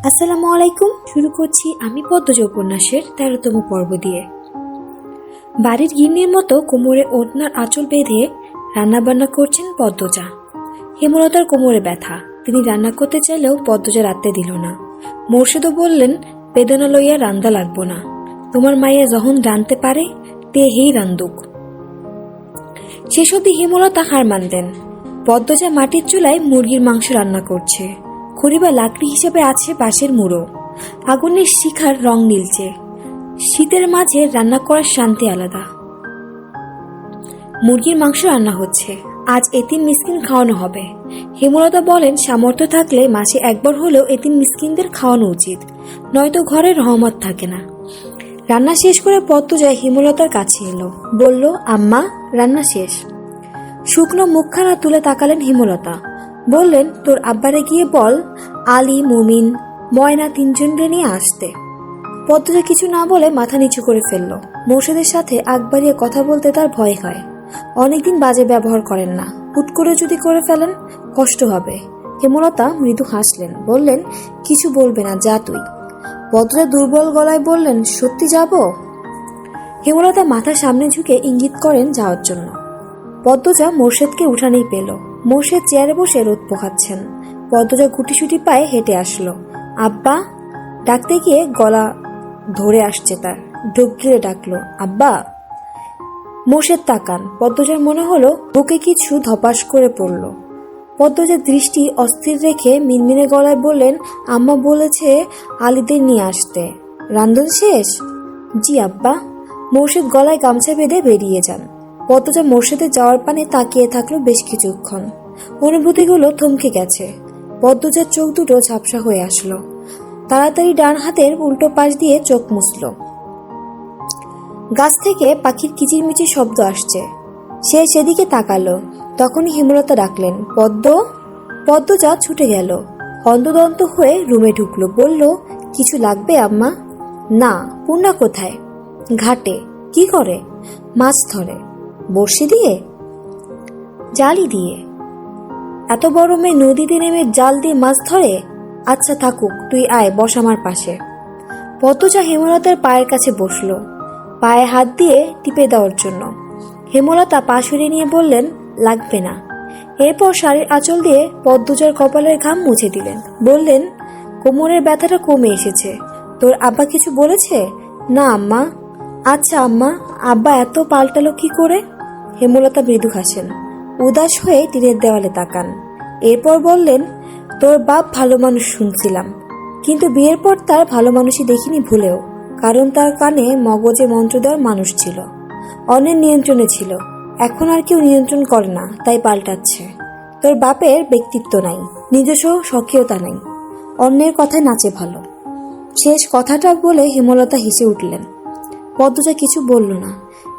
আসসালামু আলাইকুম। শুরু করছি আমি পদ্মজা উপন্যাসের 13তম পর্ব দিয়ে। বাড়ির গিন্নির মতো কোমরে ওড়নার আঁচল বেঁধে রান্নাবান্না করছেন পদ্মজা। হেমলতার কোমরে ব্যথা, তিনি রান্না করতে চাইলেও পদ্মজা রাখতে দিল না। মোর্শেদও বললেন, বেদনা লইয়া রান্দা লাগবো না, তোমার মাইয়া যখন রানতে পারে তে হেই রান্দুক। সেসবই হেমলতা হার মানলেন। পদ্মজা মাটির চুলায় মুরগির মাংস রান্না করছে। খড়িবা লাকড়ি হিসেবে আছে বাঁশের মুড়ো। আগুনের শিখার রং নীলচে। শীতের মাঝে রান্না করার শান্তি আলাদা। মুরগির মাংস রান্না হচ্ছে। আজ এতিম মিসকিন খাওয়ানো হবে। হেমলতা বলেন, সামর্থ্য থাকলে মাসে একবার হলেও এতিম মিসকিনদের খাওয়ানো উচিত, নয়তো ঘরে রহমত থাকে না। রান্না শেষ করে পদ্মজা হেমলতার কাছে এলো, বলল, আম্মা রান্না শেষ। শুকনো মুখখানা তুলে তাকালেন হেমলতা। বললেন, তোর আব্বারে গিয়ে বল আলী, মুমিন, ময়না তিনজনকে নিয়ে আসতে। পদ্মজা কিছু না বলে মাথা নিচু করে ফেলল। মোর্শেদের সাথে আগ বাড়িয়ে কথা বলতে তার ভয় হয়। অনেকদিন বাজে ব্যবহার করেন না, হুট করে যদি করে ফেলেন কষ্ট হবে। হেমলতা মৃদু হাসলেন, বললেন, কিছু বলবে না, যা তুই। পদ্মজা দুর্বল গলায় বললেন, সত্যি যাব? হেমলতা মাথা সামনে ঝুঁকে ইঙ্গিত করেন যাওয়ার জন্য। পদ্মজা মোর্শেদকে উঠানেই পেল। মোর্শেদ চেয়ারে বসে রোদ পোহাচ্ছেন। পদ্মজা গুটিসুটি পায়ে হেঁটে আসলো। আব্বা ডাকতে গিয়ে গলা ধরে আসছে তার, ঢোক গিলে ডাকলো, আব্বা। মোর্শেদ তাকান। পদ্মজার মনে হলো বুকে কিছু ধপাস করে পড়ল। পদ্মজার দৃষ্টি অস্থির রেখে মিনমিনে গলায় বললেন, আম্মা বলেছে আলীদের নিয়ে আসতে। রান্ধন শেষ? জি আব্বা। মোর্শেদ গলায় গামছা বেঁধে বেরিয়ে যান। পদ্মজা মোর্শেদের যাওয়ার পানে তাকিয়ে থাকলো বেশ কিছুক্ষণ। অনুভূতিগুলো থমকে গেছে। পদ্মজার চোখ দুটো ঝাপসা হয়ে আসলো। তাড়াতাড়ি ডান হাতের উল্টো পাশ দিয়ে চোখ মুছল। গাছ থেকে পাখির কিচিরমিচির শব্দ আসছে। সে সেদিকে তাকালো। তখনই হেমলতা ডাকলেন, পদ্ম। পদ্মজা ছুটে গেল। হন্তদন্ত হয়ে রুমে ঢুকলো। বলল, কিছু লাগবে আম্মা? না। পূর্ণা কোথায়? ঘাটে। কি করে? মাছ ধরে। বড়শি দিয়ে? জালি দিয়ে। এত বড় মেয়ে নদীতে নেমে জাল দিয়ে মাছ ধরে? আচ্ছা থাকুক, তুই আয়, বস আমার পাশে। পদ্মজা হেমলতার পায়ের কাছে বসলো, পায়ে হাত দিয়ে টিপে দেওয়ার জন্য। হেমলতা পা সরিয়ে নিয়ে বললেন, লাগবে না। এরপর শাড়ির আঁচল দিয়ে পদ্মজার কপালের ঘাম মুছে দিলেন। বললেন, কোমরের ব্যথাটা কমে এসেছে। তোর আব্বা কিছু বলেছে? না আম্মা। আচ্ছা আম্মা, আব্বা এত পাল্টালো কি করে? হেমলতা মৃদু হাসেন। উদাস হয়ে টিনের দেওয়ালে তাকান। এরপর বললেন, তোর বাপ ভালো মানুষ শুনছিলাম, কিন্তু বিয়ের পর তার ভালো মানুষই দেখিনি ভুলেও, কারণ তার কানে মগজে মন্ত্র দেওয়ার মানুষ ছিল, অন্যের নিয়ন্ত্রণে ছিল। এখন আর কেউ নিয়ন্ত্রণ করে না, তাই পাল্টাচ্ছে। তোর বাপের ব্যক্তিত্ব নাই, নিজস্ব সক্রিয়তা নাই, অন্যের কথায় নাচে ভালো। শেষ কথাটা বলে হেমলতা হেসে উঠলেন। পদ্মজা কিছু বলল না।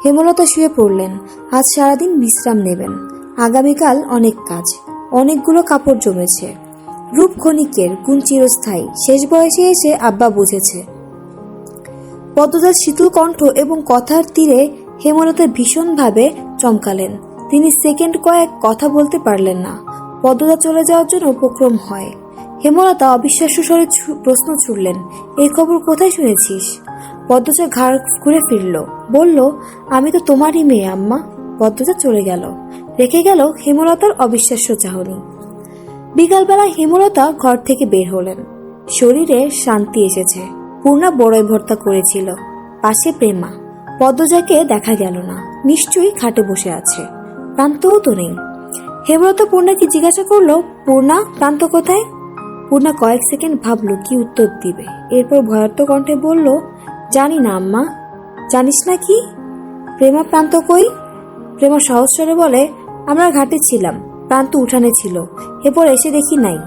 হেমলতা শুয়ে পড়লেন। আজ সারাদিন বিশ্রাম নেবেন। আগামীকাল অনেক কাজ, অনেকগুলো কাপড় জমেছে। রূপ ক্ষণিকের, গুণ চিরস্থায়ী। শেষ বয়সে এসে আব্বা বুঝেছে। পদ্মজার শীতল কণ্ঠ এবং কথার তীরে হেমলতা ভীষণভাবে চমকালেন। তিনি সেকেন্ড কয়েক কথা বলতে পারলেন না। পদ্মজা চলে যাওয়ার জন্য উপক্রম হয়। হেমলতা অবিশ্বাস্য স্বরে প্রশ্ন ছুড়লেন, এই খবর কোথায় শুনেছিস? পদ্মজা ঘাড় ঘুরে ফিরল, বলল, আমি তো তোমারই মেয়ে আম্মা। পদ্মজা চলে গেল, রেখে গেল হেমলতার অবিশ্বাস্য চাহনি। বিকালবেলা হেমলতা ঘর থেকে বের হলেন। শরীরে শান্তি এসেছে। পূর্ণা বড়ই ভর্তা করেছিল। পাশে প্রেমা। পদ্মজাকে দেখা গেল না, নিশ্চয়ই খাটে বসে আছে। প্রান্তও তো নেই। হেমলতা পূর্ণাকে জিজ্ঞাসা করলো, পূর্ণা, প্রান্ত কোথায়? পূর্ণা কয়েক সেকেন্ড ভাবলো কি উত্তর দিবে। এরপর ভয়ার্ত কণ্ঠে বলল, জানি না আম্মা। জানিস না কি? প্রেমা, প্রান্ত কই? প্রেমা সহজ স্বরে বলে, আমরা ঘাটে ছিলাম, প্রান্ত উঠানে ছিল, এরপর এসে দেখি নাই।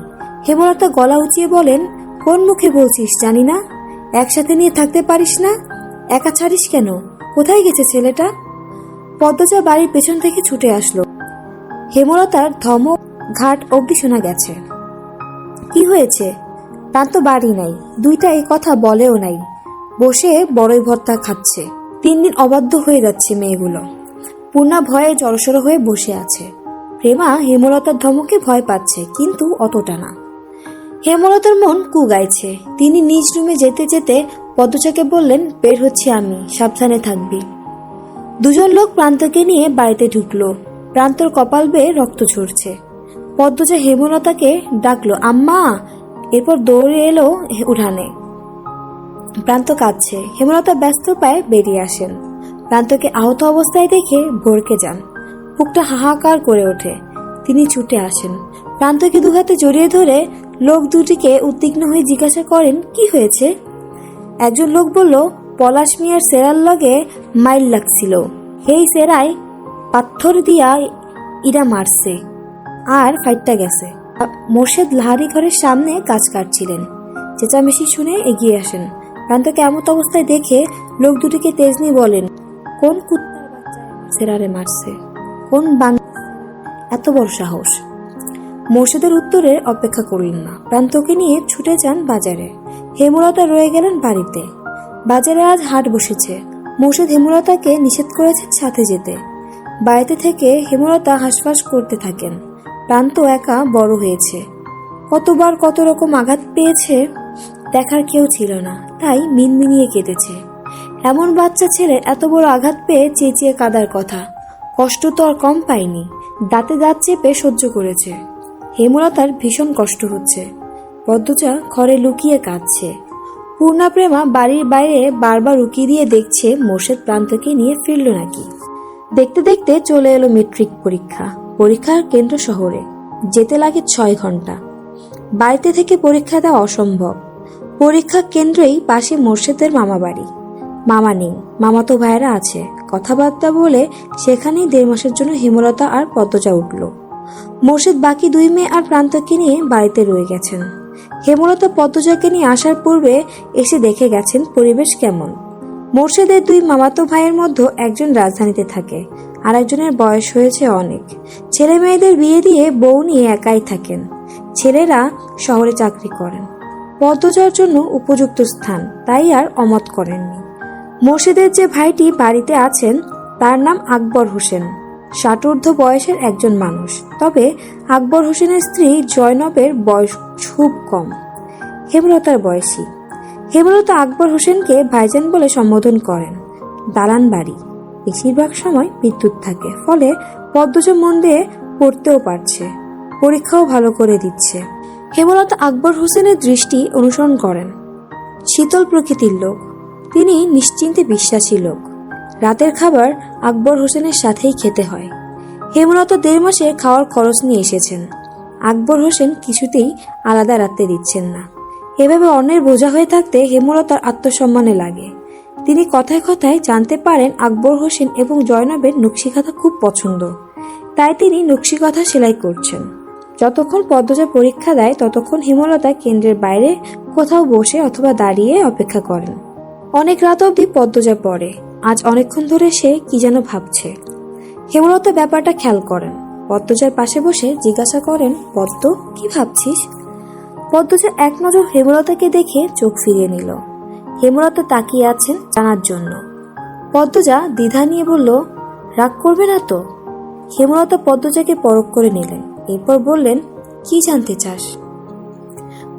হেমলতা গলা উঁচিয়ে বলেন, কোন মুখে বলছিস জানি না? একসাথে নিয়ে থাকতে পারিস না? একা ছাড়িস কেন? কোথায় গেছে ছেলেটা? পদ্মজা বাড়ির পেছন থেকে ছুটে আসলো। হেমলতার ধমক ঘাট অবধি শোনা গেছে। কি হয়েছে? প্রান্ত বাড়ি নাই, দুইটা এই কথা বলেও নাই, বসে বড়ই ভর্তা খাচ্ছে। 3 দিন অবাধ্য হয়ে যাচ্ছে মেয়েগুলো। পূর্ণা ভয়ে জড়সড় হয়ে বসে আছে। প্রেমা হেমলতার ধমকে ভয় পাচ্ছে, কিন্তু অতটা না। হেমলতার মন কু গাইছে। তিনি নিজ রুমে যেতে যেতে পদ্মজাকে বললেন, বের হচ্ছি আমি, সাবধানে থাকবি। দুজন লোক প্রান্তকে নিয়ে বাড়িতে ঢুকলো। প্রান্তর কপাল বেয়ে রক্ত ঝরছে। পদ্মজা হেমলতাকে ডাকলো, আম্মা। এরপর দৌড়ে এলো উঠানে। প্রান্ত কাঁদছে। হেমলতা ব্যস্ত পায়ে বেরিয়ে আসেন। প্রান্তকে আহত অবস্থায় দেখে ভরকে যান। বুকটা হাহাকার করে ওঠে। তিনি ছুটে আসেন। প্রান্তকে দুহাতে জড়িয়ে ধরে লোক দুটিকে উদ্বিগ্ন হয়ে জিজ্ঞাসা করেন, কি হয়েছে? একজন লোক বলল, পলাশ মিয়ার সেরার লগে মাইল লাগছিল, সেই সেরায় পাথর দিয়া ইরা মারছে আর ফাইটটা গেছে। মোর্শেদ লাহারি ঘরের সামনে গাছ কাটছিলেন। চেঁচামেচি শুনে এগিয়ে আসেন। প্রান্তকে এমত অবস্থায় দেখে লোক দুটিকে তেজনি বলেন, কোন কুত্তার বাচ্চা সেরারে মারছে? কোন এত বড় সাহস? মোর্শেদের উত্তরের অপেক্ষা করলেন না। প্রান্তকে নিয়ে ছুটে যান বাজারে। হেমলতা রয়ে গেলেন বাড়িতে। বাজারে আজ হাট বসেছে। মোর্শেদ হেমলতাকে নিষেধ করেছেন সাথে যেতে। বাড়িতে থেকে হেমলতা হাঁসফাঁস করতে থাকেন। প্রান্ত একা বড় হয়েছে। কতবার কত রকম আঘাত পেয়েছে, দেখার কেউ ছিল না, তাই মিনমিনিয়ে কেঁদেছে। এমন বাচ্চা ছেলে এত বড় আঘাত পেয়ে চেঁচিয়ে কাঁদার কথা। কষ্ট তো আর কম পায়নি। দাঁতে দাঁত চেপে সহ্য করেছে। হেমলতার ভীষণ কষ্ট হচ্ছে। পদ্মজা ঘরে লুকিয়ে কাঁদছে। পূর্ণা প্রেমা বাড়ির বাইরে বারবার উকি দিয়ে দেখছে মোর্শেদ প্রান্তকে নিয়ে ফিরল নাকি। দেখতে দেখতে চলে এলো মেট্রিক পরীক্ষা। পরীক্ষার কেন্দ্র শহরে, যেতে লাগে 6 ঘন্টা। বাড়িতে থেকে পরীক্ষা দেওয়া অসম্ভব। পরীক্ষা কেন্দ্রেই পাশে মোর্শেদের মামা বাড়ি। মামা নেই, মামাতো ভাইয়েরা আছে। কথাবার্তা বলে সেখানেই 1.5 মাসের জন্য হেমলতা আর পদ্মজা উঠল। মোর্শেদ বাকি 2 মেয়ে আর প্রান্তকে নিয়ে বাড়িতে রয়ে গেছেন। হেমলতা পদ্মজাকে নিয়ে আসার পূর্বে এসে দেখে গেছেন পরিবেশ কেমন। মোর্শেদের 2 মামাতো ভাইয়ের মধ্যে একজন রাজধানীতে থাকে, আর একজনের বয়স হয়েছে অনেক। ছেলে মেয়েদের বিয়ে দিয়ে বউ নিয়ে একাই থাকেন। ছেলেরা শহরে চাকরি করেন। পদ্মজার জন্য উপযুক্ত স্থান, তাই আর অমত করেননি। মোর্শেদের যে ভাইটি বাড়িতে আছেন তার নাম আকবর হোসেন। 60 বয়সের একজন মানুষ। তবে আকবর হোসেনের স্ত্রী জয়নবের বয়স খুব কম, হেমলতার বয়সী। হেমলতা আকবর হোসেনকে ভাইজান বলে সম্বোধন করেন। দালান বাড়ি, বেশিরভাগ সময় বিদ্যুৎ থাকে, ফলে পদ্মজা মন দিয়ে পড়তেও পারছে, পরীক্ষাও ভালো করে দিচ্ছে। হেমলতা আকবর হোসেনের দৃষ্টি অনুসরণ করেন। শীতল প্রকৃতির লোক, তিনি নিশ্চিন্তে বিশ্বাসী লোক। রাতের খাবার আকবর হোসেনের সাথেই খেতে হয়। হেমলতা 1.5 মাসে খাওয়ার খরচ নিয়ে এসেছেন। আকবর হোসেন কিছুতেই আলাদা রাখতে দিচ্ছেন না। এভাবে অন্যের বোঝা হয়ে থাকতে হেমলতার আত্মসম্মানে লাগে। তিনি কথায় কথায় জানতে পারেন আকবর হোসেন এবং জয়নবের নকশিকাঁথা খুব পছন্দ, তাই তিনি নকশিকাঁথা সেলাই করছেন। যতক্ষণ পদ্মজা পরীক্ষা দেয় ততক্ষণ হেমলতা কেন্দ্রের বাইরে কোথাও বসে অথবা দাঁড়িয়ে অপেক্ষা করেন। অনেক রাত অবধি পদ্মজা পড়ে। আজ অনেকক্ষণ ধরে সে কি যেন ভাবছে। হেমলতা ব্যাপারটা খেয়াল করেন। পদ্মজার পাশে বসে জিজ্ঞাসা করেন, পদ্ম, কি ভাবছিস? পদ্মজা এক নজর হেমলতাকে দেখে চোখ ফিরিয়ে নিল। হেমলতা তাকিয়ে আছেন জানার জন্য। পদ্মজা দ্বিধা নিয়ে বলল, রাগ করবে না তো? হেমলতা পদ্মজাকে পরখ করে নিলেন। এরপর বললেন, কি জানতে চাস?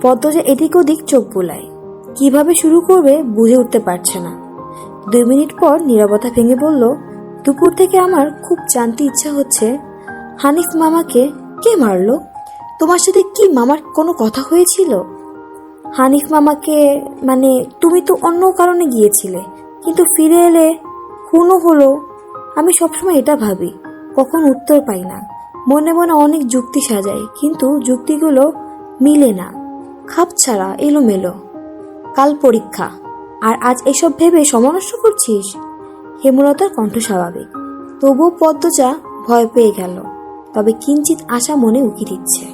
পদ্মজা এদিক ওদিক চোখ বুলায়। কিভাবে শুরু করবে বুঝে উঠতে পারছে না। 2 মিনিট পর নীরবতা ভেঙে বলল, দুপুর থেকে আমার খুব জানতে ইচ্ছা হচ্ছে, হানিফ মামাকে কে মারলো? তোমার সাথে কি মামার কোনো কথা হয়েছিল? হানিফ মামাকে মানে তুমি তো অন্য কারণে গিয়েছিলে, কিন্তু ফিরে এলে খুনও হলো। আমি সবসময় এটা ভাবি, কখন উত্তর পাই না। মনে মনে অনেক যুক্তি সাজাই, কিন্তু যুক্তিগুলো মিলে না, খাপ ছাড়া, এলোমেলো। কাল পরীক্ষা, আর আজ এসব ভেবে সময় নষ্ট করছিস? হেমলতার কণ্ঠ স্বাভাবিক, তবুও পদ্মজা ভয় পেয়ে গেল। তবে কিঞ্চিত আশা মনে উকি দিচ্ছে।